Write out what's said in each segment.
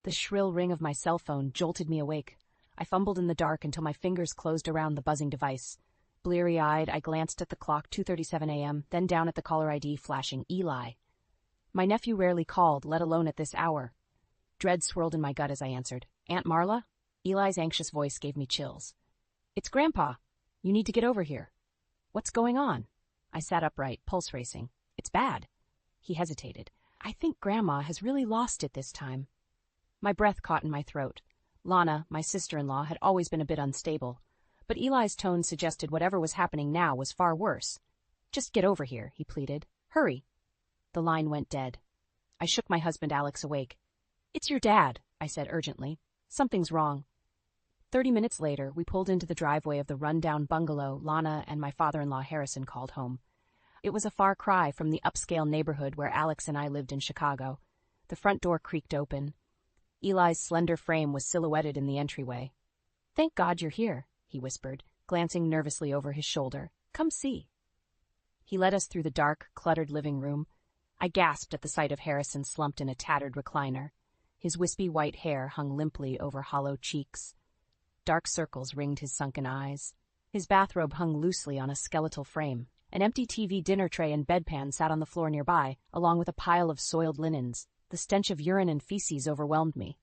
The shrill ring of my cell phone jolted me awake. I fumbled in the dark until my fingers closed around the buzzing device. Bleary-eyed, I glanced at the clock, 2:37 a.m., then down at the caller ID flashing Eli. My nephew rarely called, let alone at this hour. Dread swirled in my gut as I answered. Aunt Marla? Eli's anxious voice gave me chills. It's Grandpa. You need to get over here. What's going on? I sat upright, pulse racing. It's bad. He hesitated. I think Grandma has really lost it this time. My breath caught in my throat. Lana, my sister-in-law, had always been a bit unstable, but Eli's tone suggested whatever was happening now was far worse. Just get over here, he pleaded. Hurry. The line went dead. I shook my husband Alex awake. It's your dad, I said urgently. Something's wrong. 30 minutes later, we pulled into the driveway of the run-down bungalow Lana and my father-in-law Harrison called home. It was a far cry from the upscale neighborhood where Alex and I lived in Chicago. The front door creaked open. Eli's slender frame was silhouetted in the entryway. Thank God you're here, he whispered, glancing nervously over his shoulder. Come see. He led us through the dark, cluttered living room. I gasped at the sight of Harrison slumped in a tattered recliner. His wispy white hair hung limply over hollow cheeks. Dark circles ringed his sunken eyes. His bathrobe hung loosely on a skeletal frame. An empty TV dinner tray and bedpan sat on the floor nearby, along with a pile of soiled linens. The stench of urine and feces overwhelmed me.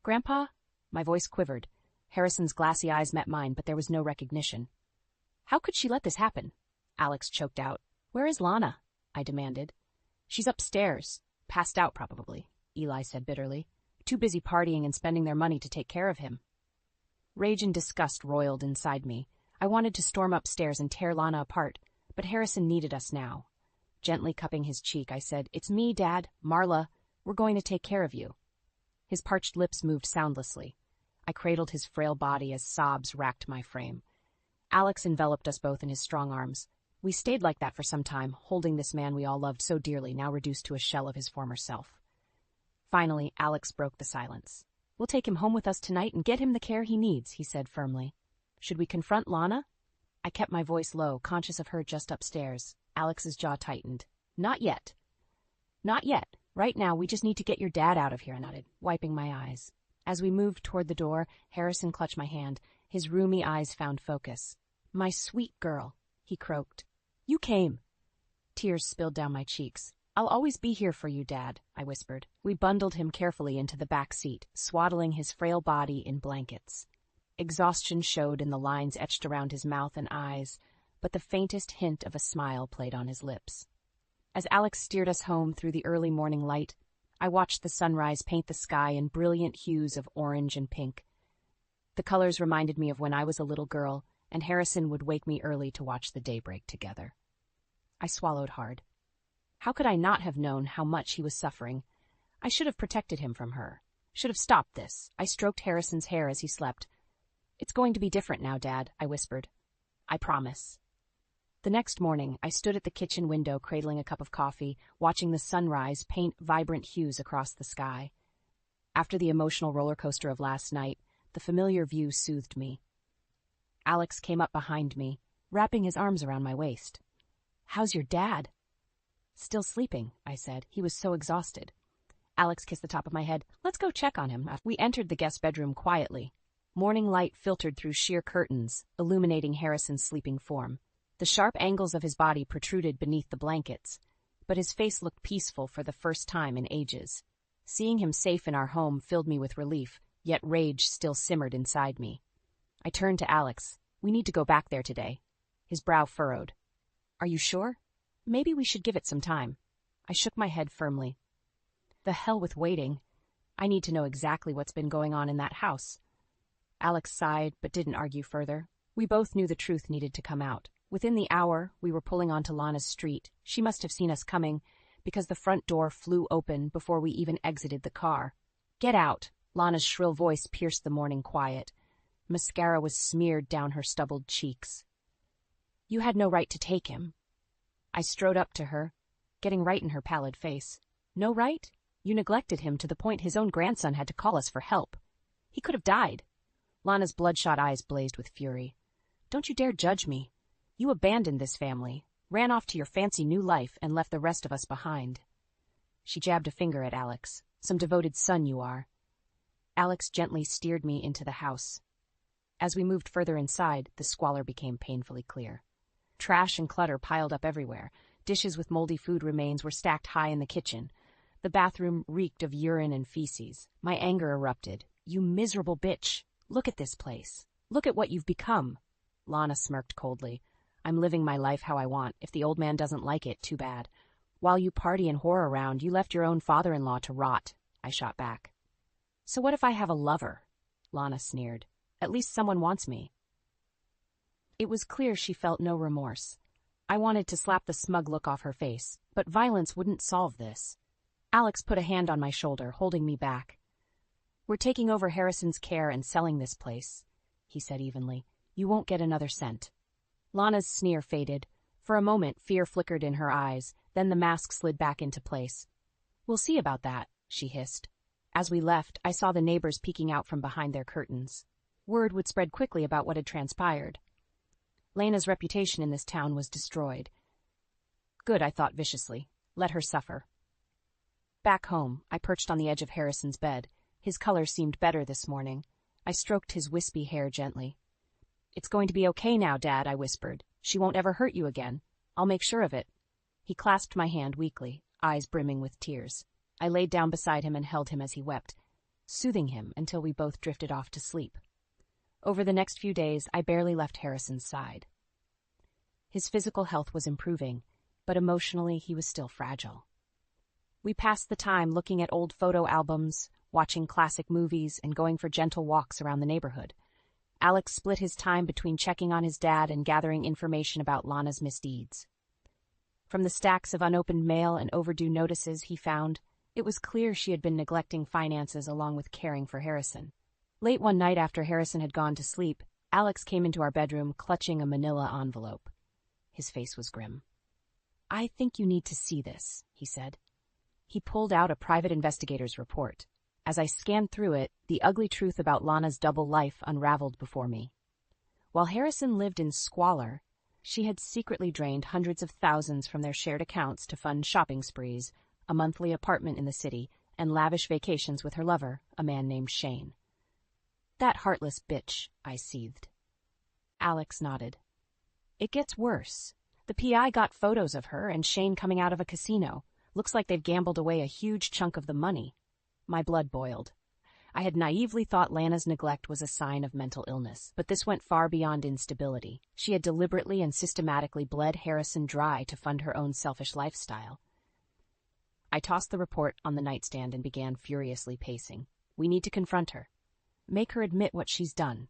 Grandpa? My voice quivered. Harrison's glassy eyes met mine, but there was no recognition. How could she let this happen? Alex choked out. Where is Lana? I demanded. She's upstairs. Passed out, probably, Eli said bitterly. Too busy partying and spending their money to take care of him. Rage and disgust roiled inside me. I wanted to storm upstairs and tear Lana apart, but Harrison needed us now. Gently cupping his cheek, I said, It's me, Dad, Marla. We're going to take care of you. His parched lips moved soundlessly. I cradled his frail body as sobs racked my frame. Alex enveloped us both in his strong arms. We stayed like that for some time, holding this man we all loved so dearly, now reduced to a shell of his former self. Finally, Alex broke the silence. We'll take him home with us tonight and get him the care he needs, he said firmly. Should we confront Lana? I kept my voice low, conscious of her just upstairs. Alex's jaw tightened. Not yet. Not yet. Right now, we just need to get your dad out of here, I nodded, wiping my eyes. As we moved toward the door, Harrison clutched my hand. His rheumy eyes found focus. My sweet girl, he croaked. You came. Tears spilled down my cheeks. I'll always be here for you, Dad, I whispered. We bundled him carefully into the back seat, swaddling his frail body in blankets. Exhaustion showed in the lines etched around his mouth and eyes, but the faintest hint of a smile played on his lips. As Alex steered us home through the early morning light, I watched the sunrise paint the sky in brilliant hues of orange and pink. The colors reminded me of when I was a little girl, and Harrison would wake me early to watch the daybreak together. I swallowed hard. How could I not have known how much he was suffering? I should have protected him from her. Should have stopped this. I stroked Harrison's hair as he slept. It's going to be different now, Dad, I whispered. I promise. The next morning, I stood at the kitchen window cradling a cup of coffee, watching the sunrise paint vibrant hues across the sky. After the emotional roller coaster of last night, the familiar view soothed me. Alex came up behind me, wrapping his arms around my waist. How's your dad? Still sleeping, I said. He was so exhausted. Alex kissed the top of my head. Let's go check on him. We entered the guest bedroom quietly. Morning light filtered through sheer curtains, illuminating Harrison's sleeping form. The sharp angles of his body protruded beneath the blankets, but his face looked peaceful for the first time in ages. Seeing him safe in our home filled me with relief, yet rage still simmered inside me. I turned to Alex. We need to go back there today. His brow furrowed. Are you sure? Maybe we should give it some time. I shook my head firmly. The hell with waiting. I need to know exactly what's been going on in that house. Alex sighed, but didn't argue further. We both knew the truth needed to come out. Within the hour, we were pulling onto Lana's street. She must have seen us coming, because the front door flew open before we even exited the car. Get out! Lana's shrill voice pierced the morning quiet. Mascara was smeared down her stubbled cheeks. You had no right to take him. I strode up to her, getting right in her pallid face. No right? You neglected him to the point his own grandson had to call us for help. He could have died. Lana's bloodshot eyes blazed with fury. Don't you dare judge me. You abandoned this family, ran off to your fancy new life, and left the rest of us behind. She jabbed a finger at Alex. Some devoted son you are. Alex gently steered me into the house. As we moved further inside, the squalor became painfully clear. Trash and clutter piled up everywhere. Dishes with moldy food remains were stacked high in the kitchen. The bathroom reeked of urine and feces. My anger erupted. "You miserable bitch! Look at this place. Look at what you've become." Lana smirked coldly. "I'm living my life how I want. If the old man doesn't like it, too bad. While you party and whore around, you left your own father-in-law to rot," I shot back. "So what if I have a lover?" Lana sneered. "At least someone wants me." It was clear she felt no remorse. I wanted to slap the smug look off her face, but violence wouldn't solve this. Alex put a hand on my shoulder, holding me back. "We're taking over Harrison's care and selling this place," he said evenly. "You won't get another cent." Lana's sneer faded. For a moment, fear flickered in her eyes, then the mask slid back into place. "We'll see about that," she hissed. As we left, I saw the neighbors peeking out from behind their curtains. Word would spread quickly about what had transpired. Lena's reputation in this town was destroyed. Good, I thought viciously. Let her suffer. Back home, I perched on the edge of Harrison's bed. His color seemed better this morning. I stroked his wispy hair gently. "It's going to be okay now, Dad," I whispered. "She won't ever hurt you again. I'll make sure of it." He clasped my hand weakly, eyes brimming with tears. I laid down beside him and held him as he wept, soothing him until we both drifted off to sleep. Over the next few days, I barely left Harrison's side. His physical health was improving, but emotionally he was still fragile. We passed the time looking at old photo albums, watching classic movies, and going for gentle walks around the neighborhood. Alex split his time between checking on his dad and gathering information about Lana's misdeeds. From the stacks of unopened mail and overdue notices he found, it was clear she had been neglecting finances along with caring for Harrison. Late one night after Harrison had gone to sleep, Alex came into our bedroom clutching a manila envelope. His face was grim. "I think you need to see this," he said. He pulled out a private investigator's report. As I scanned through it, the ugly truth about Lana's double life unraveled before me. While Harrison lived in squalor, she had secretly drained hundreds of thousands from their shared accounts to fund shopping sprees, a monthly apartment in the city, and lavish vacations with her lover, a man named Shane. "That heartless bitch," I seethed. Alex nodded. "It gets worse. The PI got photos of her and Shane coming out of a casino. Looks like they've gambled away a huge chunk of the money." My blood boiled. I had naively thought Lana's neglect was a sign of mental illness, but this went far beyond instability. She had deliberately and systematically bled Harrison dry to fund her own selfish lifestyle. I tossed the report on the nightstand and began furiously pacing. "We need to confront her. Make her admit what she's done."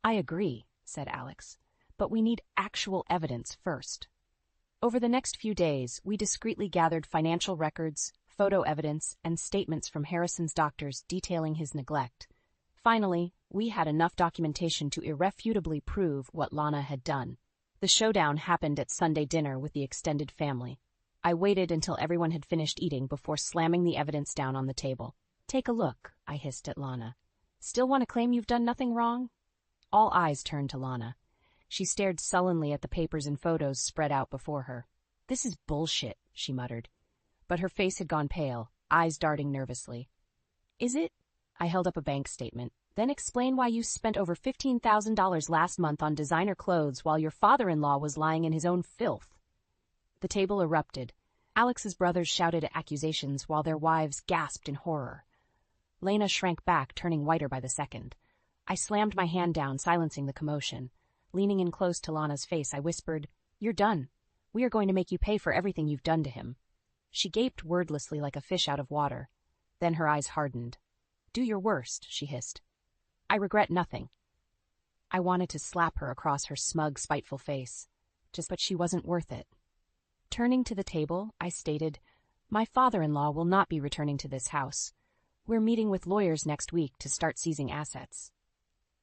"I agree," said Alex, "but we need actual evidence first." Over the next few days, we discreetly gathered financial records, photo evidence, and statements from Harrison's doctors detailing his neglect. Finally, we had enough documentation to irrefutably prove what Lana had done. The showdown happened at Sunday dinner with the extended family. I waited until everyone had finished eating before slamming the evidence down on the table. "Take a look," I hissed at Lana. "Still want to claim you've done nothing wrong?" All eyes turned to Lana. She stared sullenly at the papers and photos spread out before her. "This is bullshit," she muttered. But her face had gone pale, eyes darting nervously. "Is it?" I held up a bank statement. "Then explain why you spent over $15,000 last month on designer clothes while your father-in-law was lying in his own filth." The table erupted. Alex's brothers shouted accusations while their wives gasped in horror. Lena shrank back, turning whiter by the second. I slammed my hand down, silencing the commotion. Leaning in close to Lana's face, I whispered, "You're done. We are going to make you pay for everything you've done to him." She gaped wordlessly like a fish out of water. Then her eyes hardened. "Do your worst," she hissed. "I regret nothing." I wanted to slap her across her smug, spiteful face. But she wasn't worth it. Turning to the table, I stated, "My father-in-law will not be returning to this house. We're meeting with lawyers next week to start seizing assets."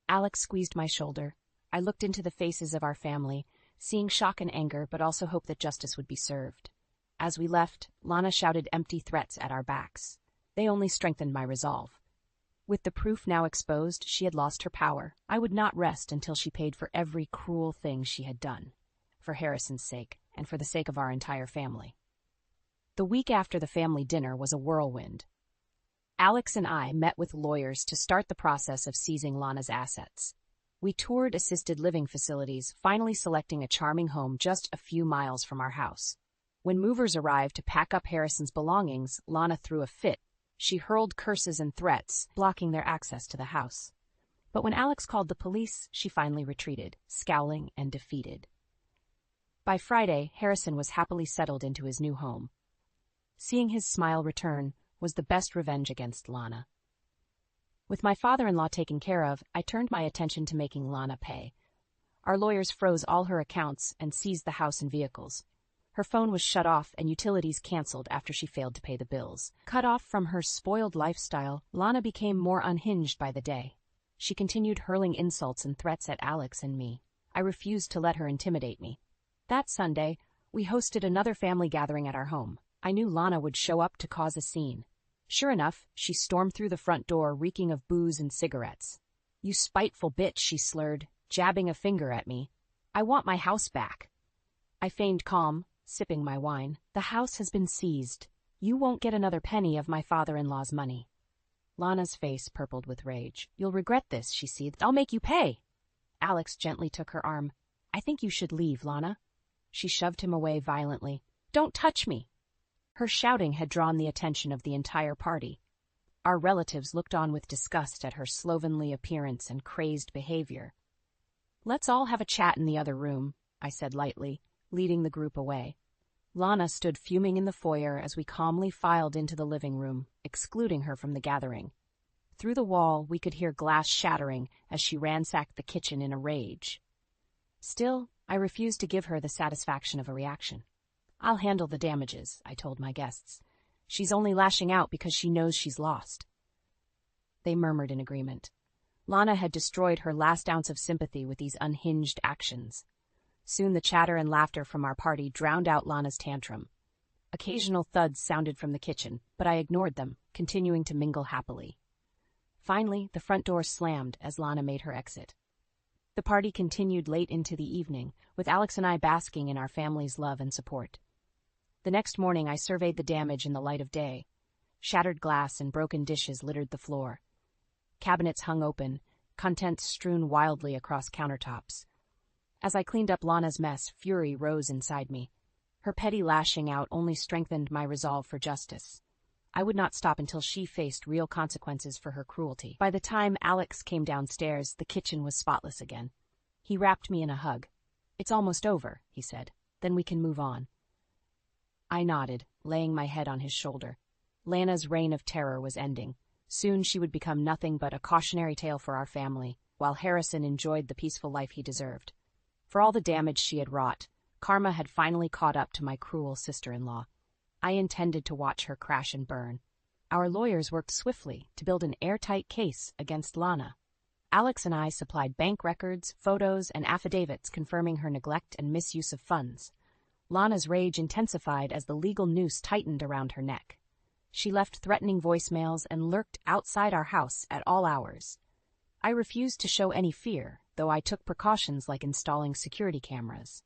Alex squeezed my shoulder. I looked into the faces of our family, seeing shock and anger, but also hope that justice would be served. As we left, Lana shouted empty threats at our backs. They only strengthened my resolve. With the proof now exposed, she had lost her power. I would not rest until she paid for every cruel thing she had done, for Harrison's sake, and for the sake of our entire family. The week after the family dinner was a whirlwind. Alex and I met with lawyers to start the process of seizing Lana's assets. We toured assisted living facilities, finally selecting a charming home just a few miles from our house. When movers arrived to pack up Harrison's belongings, Lana threw a fit. She hurled curses and threats, blocking their access to the house. But when Alex called the police, she finally retreated, scowling and defeated. By Friday, Harrison was happily settled into his new home. Seeing his smile return was the best revenge against Lana. With my father-in-law taken care of, I turned my attention to making Lana pay. Our lawyers froze all her accounts and seized the house and vehicles. Her phone was shut off and utilities canceled after she failed to pay the bills. Cut off from her spoiled lifestyle, Lana became more unhinged by the day. She continued hurling insults and threats at Alex and me. I refused to let her intimidate me. That Sunday, we hosted another family gathering at our home. I knew Lana would show up to cause a scene. Sure enough, she stormed through the front door, reeking of booze and cigarettes. "You spiteful bitch," she slurred, jabbing a finger at me. "I want my house back." I feigned calm, sipping my wine. "The house has been seized. You won't get another penny of my father-in-law's money." Lana's face purpled with rage. "You'll regret this," she seethed. "I'll make you pay." Alex gently took her arm. "I think you should leave, Lana." She shoved him away violently. "Don't touch me." Her shouting had drawn the attention of the entire party. Our relatives looked on with disgust at her slovenly appearance and crazed behavior. "Let's all have a chat in the other room," I said lightly, leading the group away. Lana stood fuming in the foyer as we calmly filed into the living room, excluding her from the gathering. Through the wall, we could hear glass shattering as she ransacked the kitchen in a rage. Still, I refused to give her the satisfaction of a reaction. "I'll handle the damages," I told my guests. "She's only lashing out because she knows she's lost." They murmured in agreement. Lana had destroyed her last ounce of sympathy with these unhinged actions. Soon the chatter and laughter from our party drowned out Lana's tantrum. Occasional thuds sounded from the kitchen, but I ignored them, continuing to mingle happily. Finally, the front door slammed as Lana made her exit. The party continued late into the evening, with Alex and I basking in our family's love and support. The next morning I surveyed the damage in the light of day. Shattered glass and broken dishes littered the floor. Cabinets hung open, contents strewn wildly across countertops. As I cleaned up Lana's mess, fury rose inside me. Her petty lashing out only strengthened my resolve for justice. I would not stop until she faced real consequences for her cruelty. By the time Alex came downstairs, the kitchen was spotless again. He wrapped me in a hug. "It's almost over," he said. "Then we can move on." I nodded, laying my head on his shoulder. Lana's reign of terror was ending. Soon she would become nothing but a cautionary tale for our family, while Harrison enjoyed the peaceful life he deserved. For all the damage she had wrought, karma had finally caught up to my cruel sister-in-law. I intended to watch her crash and burn. Our lawyers worked swiftly to build an airtight case against Lana. Alex and I supplied bank records, photos, and affidavits confirming her neglect and misuse of funds. Lana's rage intensified as the legal noose tightened around her neck. She left threatening voicemails and lurked outside our house at all hours. I refused to show any fear, though I took precautions like installing security cameras.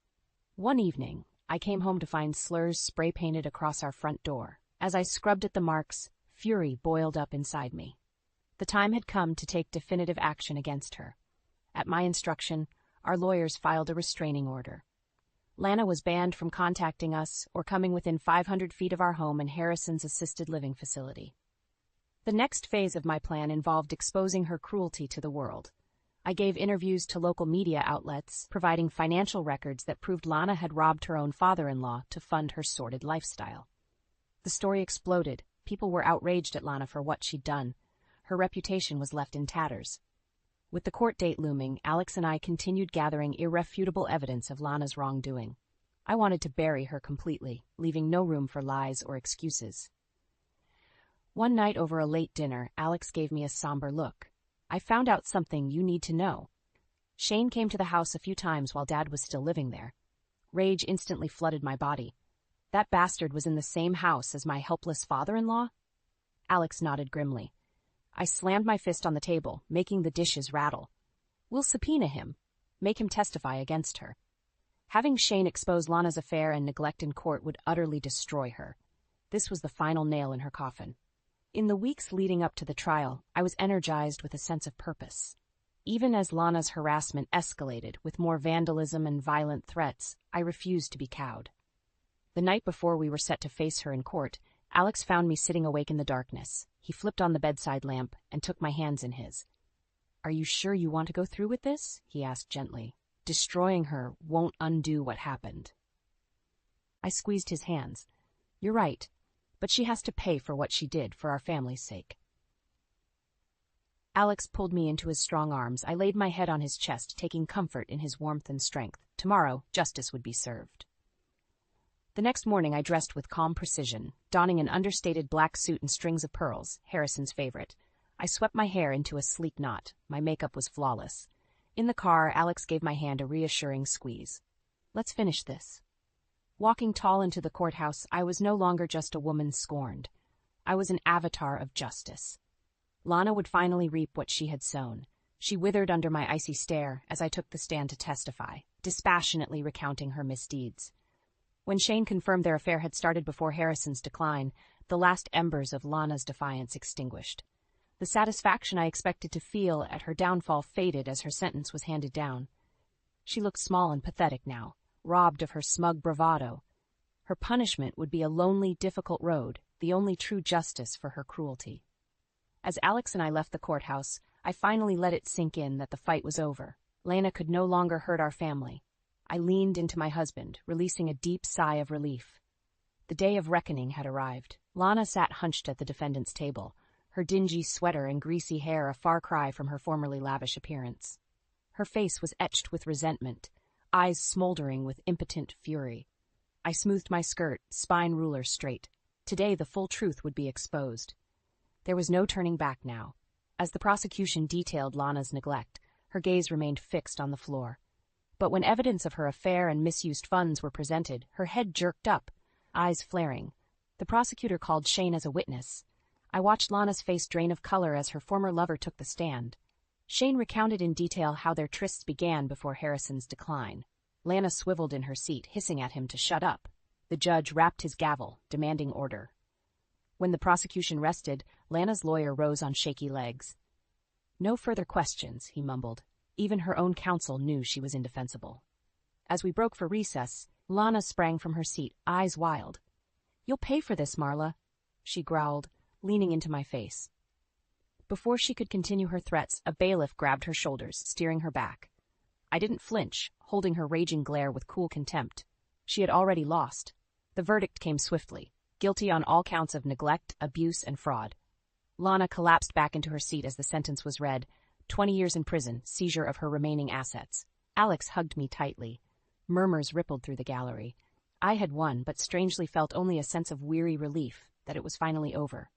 One evening, I came home to find slurs spray-painted across our front door. As I scrubbed at the marks, fury boiled up inside me. The time had come to take definitive action against her. At my instruction, our lawyers filed a restraining order. Lana was banned from contacting us or coming within 500 feet of our home and Harrison's assisted living facility. The next phase of my plan involved exposing her cruelty to the world. I gave interviews to local media outlets, providing financial records that proved Lana had robbed her own father-in-law to fund her sordid lifestyle. The story exploded. People were outraged at Lana for what she'd done. Her reputation was left in tatters. With the court date looming, Alex and I continued gathering irrefutable evidence of Lana's wrongdoing. I wanted to bury her completely, leaving no room for lies or excuses. One night over a late dinner, Alex gave me a somber look. "I found out something you need to know. Shane came to the house a few times while Dad was still living there." Rage instantly flooded my body. That bastard was in the same house as my helpless father-in-law? Alex nodded grimly. I slammed my fist on the table, making the dishes rattle. "We'll subpoena him. Make him testify against her." Having Shane expose Lana's affair and neglect in court would utterly destroy her. This was the final nail in her coffin. In the weeks leading up to the trial, I was energized with a sense of purpose. Even as Lana's harassment escalated with more vandalism and violent threats, I refused to be cowed. The night before we were set to face her in court, Alex found me sitting awake in the darkness. He flipped on the bedside lamp and took my hands in his. "Are you sure you want to go through with this?" he asked gently. "Destroying her won't undo what happened." I squeezed his hands. "You're right, but she has to pay for what she did for our family's sake." Alex pulled me into his strong arms. I laid my head on his chest, taking comfort in his warmth and strength. Tomorrow, justice would be served. The next morning I dressed with calm precision, donning an understated black suit and strings of pearls, Harrison's favorite. I swept my hair into a sleek knot. My makeup was flawless. In the car, Alex gave my hand a reassuring squeeze. "Let's finish this." Walking tall into the courthouse, I was no longer just a woman scorned. I was an avatar of justice. Lana would finally reap what she had sown. She withered under my icy stare as I took the stand to testify, dispassionately recounting her misdeeds. When Shane confirmed their affair had started before Harrison's decline, the last embers of Lana's defiance extinguished. The satisfaction I expected to feel at her downfall faded as her sentence was handed down. She looked small and pathetic now, robbed of her smug bravado. Her punishment would be a lonely, difficult road, the only true justice for her cruelty. As Alex and I left the courthouse, I finally let it sink in that the fight was over. Lana could no longer hurt our family. I leaned into my husband, releasing a deep sigh of relief. The day of reckoning had arrived. Lana sat hunched at the defendant's table, her dingy sweater and greasy hair a far cry from her formerly lavish appearance. Her face was etched with resentment, eyes smoldering with impotent fury. I smoothed my skirt, spine ruler straight. Today the full truth would be exposed. There was no turning back now. As the prosecution detailed Lana's neglect, her gaze remained fixed on the floor. But when evidence of her affair and misused funds were presented, her head jerked up, eyes flaring. The prosecutor called Shane as a witness. I watched Lana's face drain of color as her former lover took the stand. Shane recounted in detail how their trysts began before Harrison's decline. Lana swiveled in her seat, hissing at him to shut up. The judge rapped his gavel, demanding order. When the prosecution rested, Lana's lawyer rose on shaky legs. "No further questions," he mumbled. Even her own counsel knew she was indefensible. As we broke for recess, Lana sprang from her seat, eyes wild. "You'll pay for this, Marla," she growled, leaning into my face. Before she could continue her threats, a bailiff grabbed her shoulders, steering her back. I didn't flinch, holding her raging glare with cool contempt. She had already lost. The verdict came swiftly. Guilty on all counts of neglect, abuse, and fraud. Lana collapsed back into her seat as the sentence was read. 20 years in prison, seizure of her remaining assets. Alex hugged me tightly. Murmurs rippled through the gallery. I had won, but strangely felt only a sense of weary relief that it was finally over.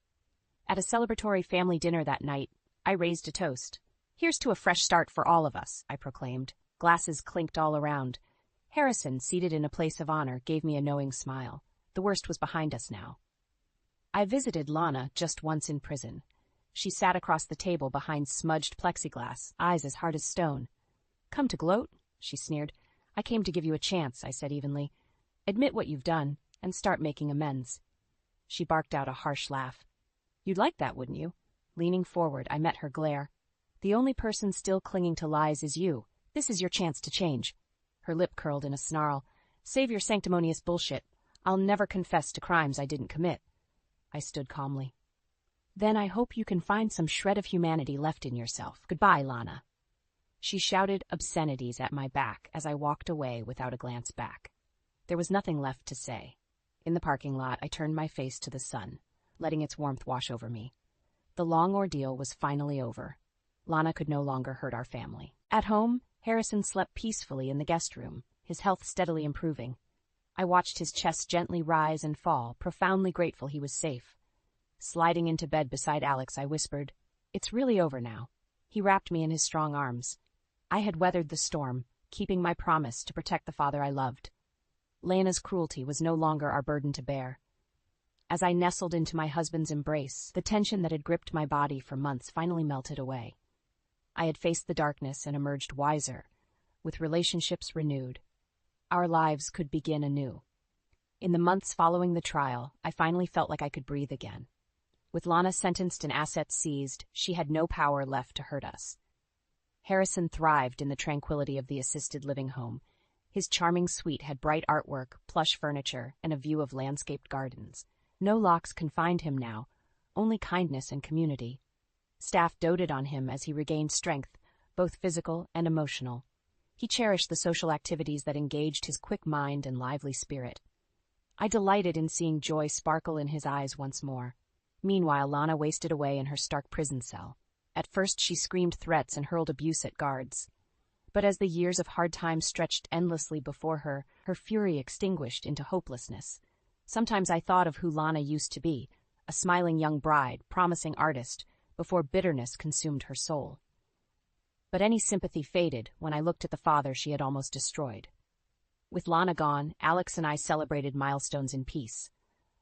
At a celebratory family dinner that night, I raised a toast. "Here's to a fresh start for all of us," I proclaimed. Glasses clinked all around. Harrison, seated in a place of honor, gave me a knowing smile. The worst was behind us now. I visited Lana just once in prison. She sat across the table behind smudged plexiglass, eyes as hard as stone. "Come to gloat?" she sneered. "I came to give you a chance," I said evenly. "Admit what you've done, and start making amends." She barked out a harsh laugh. "You'd like that, wouldn't you?" Leaning forward, I met her glare. "The only person still clinging to lies is you. This is your chance to change." Her lip curled in a snarl. "Save your sanctimonious bullshit. I'll never confess to crimes I didn't commit." I stood calmly. "Then I hope you can find some shred of humanity left in yourself. Goodbye, Lana." She shouted obscenities at my back as I walked away without a glance back. There was nothing left to say. In the parking lot, I turned my face to the sun, letting its warmth wash over me. The long ordeal was finally over. Lana could no longer hurt our family. At home, Harrison slept peacefully in the guest room, his health steadily improving. I watched his chest gently rise and fall, profoundly grateful he was safe. Sliding into bed beside Alex, I whispered, "It's really over now." He wrapped me in his strong arms. I had weathered the storm, keeping my promise to protect the father I loved. Lana's cruelty was no longer our burden to bear. As I nestled into my husband's embrace, the tension that had gripped my body for months finally melted away. I had faced the darkness and emerged wiser, with relationships renewed. Our lives could begin anew. In the months following the trial, I finally felt like I could breathe again. With Lana sentenced and assets seized, she had no power left to hurt us. Harrison thrived in the tranquility of the assisted living home. His charming suite had bright artwork, plush furniture, and a view of landscaped gardens. No locks confined him now, only kindness and community. Staff doted on him as he regained strength, both physical and emotional. He cherished the social activities that engaged his quick mind and lively spirit. I delighted in seeing joy sparkle in his eyes once more. Meanwhile, Lana wasted away in her stark prison cell. At first she screamed threats and hurled abuse at guards. But as the years of hard times stretched endlessly before her, her fury extinguished into hopelessness. Sometimes I thought of who Lana used to be, a smiling young bride, promising artist, before bitterness consumed her soul. But any sympathy faded when I looked at the father she had almost destroyed. With Lana gone, Alex and I celebrated milestones in peace.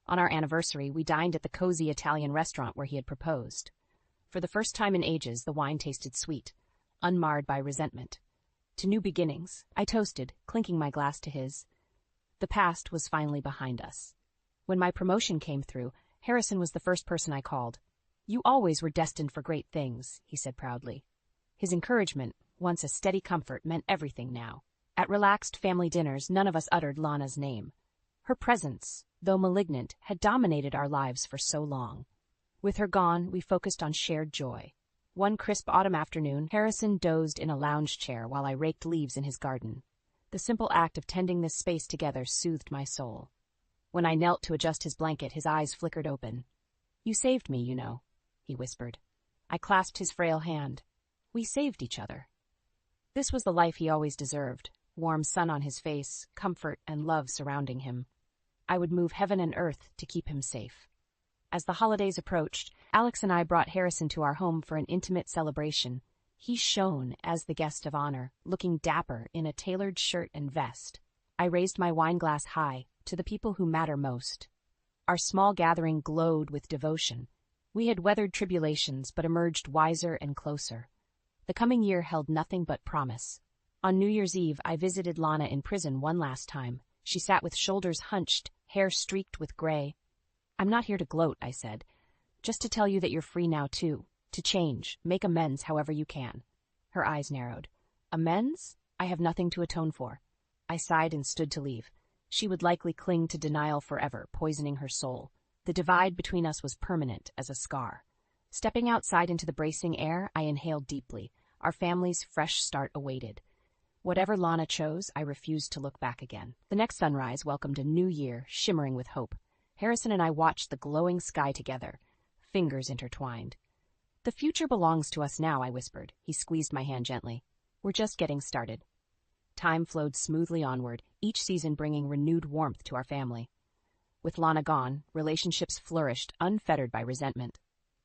On our anniversary, we dined at the cozy Italian restaurant where he had proposed. For the first time in ages, the wine tasted sweet, unmarred by resentment. To new beginnings, I toasted, clinking my glass to his. The past was finally behind us. When my promotion came through, Harrison was the first person I called. "You always were destined for great things," he said proudly. His encouragement, once a steady comfort, meant everything now. At relaxed family dinners, none of us uttered Lana's name. Her presence, though malignant, had dominated our lives for so long. With her gone, we focused on shared joy. One crisp autumn afternoon, Harrison dozed in a lounge chair while I raked leaves in his garden. The simple act of tending this space together soothed my soul. When I knelt to adjust his blanket, his eyes flickered open. "You saved me, you know," he whispered. I clasped his frail hand. We saved each other. This was the life he always deserved, warm sun on his face, comfort and love surrounding him. I would move heaven and earth to keep him safe. As the holidays approached, Alex and I brought Harrison to our home for an intimate celebration. He shone as the guest of honor, looking dapper in a tailored shirt and vest. I raised my wine glass high, to the people who matter most. Our small gathering glowed with devotion. We had weathered tribulations but emerged wiser and closer. The coming year held nothing but promise. On New Year's Eve, I visited Lana in prison one last time. She sat with shoulders hunched, hair streaked with gray. "I'm not here to gloat," I said. "Just to tell you that you're free now, too. To change, make amends however you can." Her eyes narrowed. "Amends? I have nothing to atone for." I sighed and stood to leave. She would likely cling to denial forever, poisoning her soul. The divide between us was permanent as a scar. Stepping outside into the bracing air, I inhaled deeply. Our family's fresh start awaited. Whatever Lana chose, I refused to look back again. The next sunrise welcomed a new year, shimmering with hope. Harrison and I watched the glowing sky together, fingers intertwined. "The future belongs to us now," I whispered. He squeezed my hand gently. "We're just getting started." Time flowed smoothly onward, each season bringing renewed warmth to our family. With Lana gone, relationships flourished, unfettered by resentment.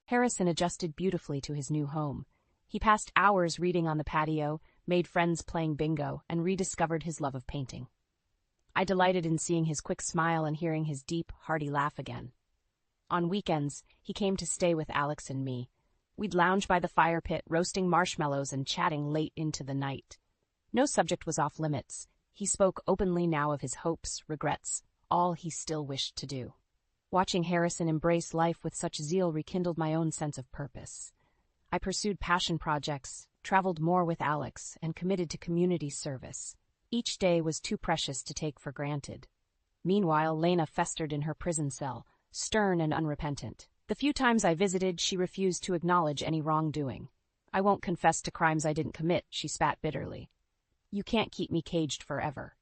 Harrison adjusted beautifully to his new home. He passed hours reading on the patio, made friends playing bingo, and rediscovered his love of painting. I delighted in seeing his quick smile and hearing his deep, hearty laugh again. On weekends, he came to stay with Alex and me. We'd lounge by the fire pit, roasting marshmallows and chatting late into the night. No subject was off limits. He spoke openly now of his hopes, regrets, all he still wished to do. Watching Harrison embrace life with such zeal rekindled my own sense of purpose. I pursued passion projects, traveled more with Alex, and committed to community service. Each day was too precious to take for granted. Meanwhile, Lena festered in her prison cell, stern and unrepentant. The few times I visited, she refused to acknowledge any wrongdoing. "I won't confess to crimes I didn't commit," she spat bitterly. "You can't keep me caged forever."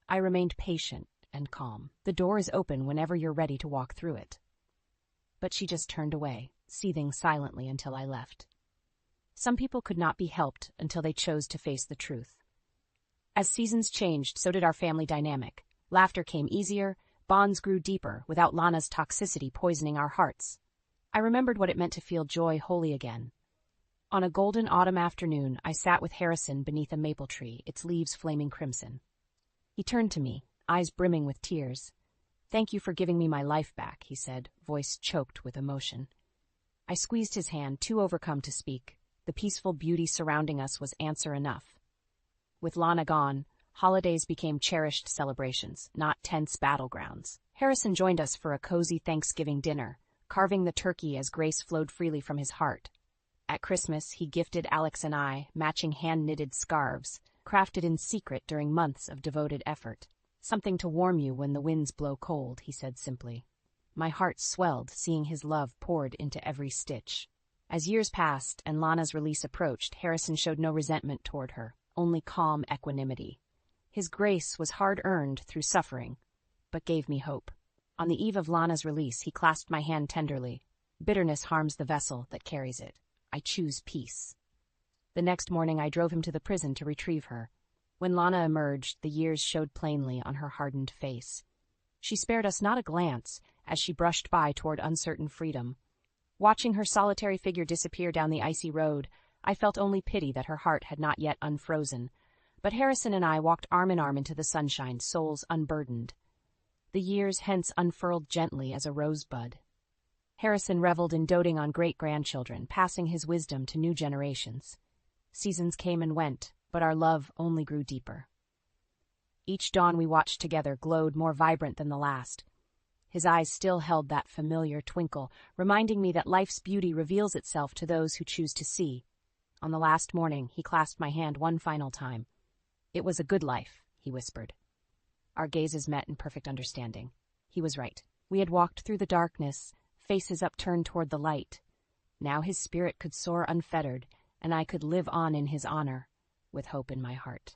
I remained patient and calm. "The door is open whenever you're ready to walk through it." But she just turned away, seething silently until I left. Some people could not be helped until they chose to face the truth. As seasons changed, so did our family dynamic. Laughter came easier, bonds grew deeper, without Lana's toxicity poisoning our hearts. I remembered what it meant to feel joy wholly again. On a golden autumn afternoon, I sat with Harrison beneath a maple tree, its leaves flaming crimson. He turned to me, eyes brimming with tears. "Thank you for giving me my life back," he said, voice choked with emotion. I squeezed his hand, too overcome to speak. The peaceful beauty surrounding us was answer enough. With Lana gone, holidays became cherished celebrations, not tense battlegrounds. Harrison joined us for a cozy Thanksgiving dinner, carving the turkey as grace flowed freely from his heart. At Christmas, he gifted Alex and I matching hand-knitted scarves, crafted in secret during months of devoted effort. "Something to warm you when the winds blow cold," he said simply. My heart swelled, seeing his love poured into every stitch. As years passed and Lana's release approached, Harrison showed no resentment toward her, only calm equanimity. His grace was hard-earned through suffering, but gave me hope. On the eve of Lana's release, he clasped my hand tenderly. "Bitterness harms the vessel that carries it. I choose peace." The next morning, I drove him to the prison to retrieve her. When Lana emerged, the years showed plainly on her hardened face. She spared us not a glance as she brushed by toward uncertain freedom. Watching her solitary figure disappear down the icy road, I felt only pity that her heart had not yet unfrozen. But Harrison and I walked arm in arm into the sunshine, souls unburdened. The years hence unfurled gently as a rosebud. Harrison reveled in doting on great-grandchildren, passing his wisdom to new generations. Seasons came and went, but our love only grew deeper. Each dawn we watched together glowed more vibrant than the last. His eyes still held that familiar twinkle, reminding me that life's beauty reveals itself to those who choose to see. On the last morning, he clasped my hand one final time. "It was a good life," he whispered. Our gazes met in perfect understanding. He was right. We had walked through the darkness, faces upturned toward the light. Now his spirit could soar unfettered, and I could live on in his honor, with hope in my heart.